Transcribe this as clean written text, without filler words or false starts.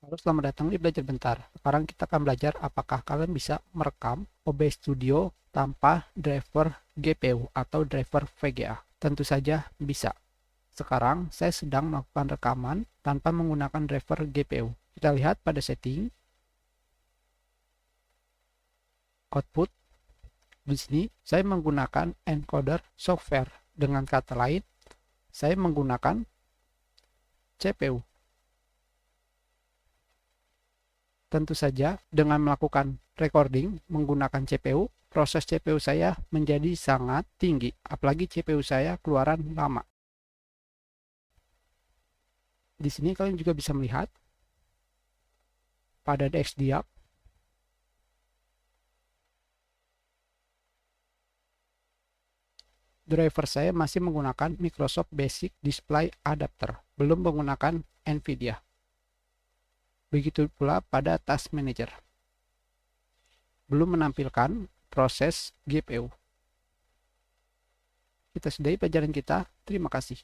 Halo, selamat datang di Belajar Bentar. Sekarang kita akan belajar apakah kalian bisa merekam OBS Studio tanpa driver GPU atau driver VGA. Tentu saja bisa. Sekarang saya sedang melakukan rekaman tanpa menggunakan driver GPU. Kita lihat pada setting, output. Di sini saya menggunakan encoder software. Dengan kata lain, saya menggunakan CPU. Tentu saja dengan melakukan recording menggunakan CPU, proses CPU saya menjadi sangat tinggi, apalagi CPU saya keluaran lama. Di sini kalian juga bisa melihat pada DXDiap driver saya masih menggunakan Microsoft Basic Display Adapter, belum menggunakan NVIDIA. Begitu pula pada Task Manager, belum menampilkan proses GPU. Kita sudahi pelajaran kita. Terima kasih.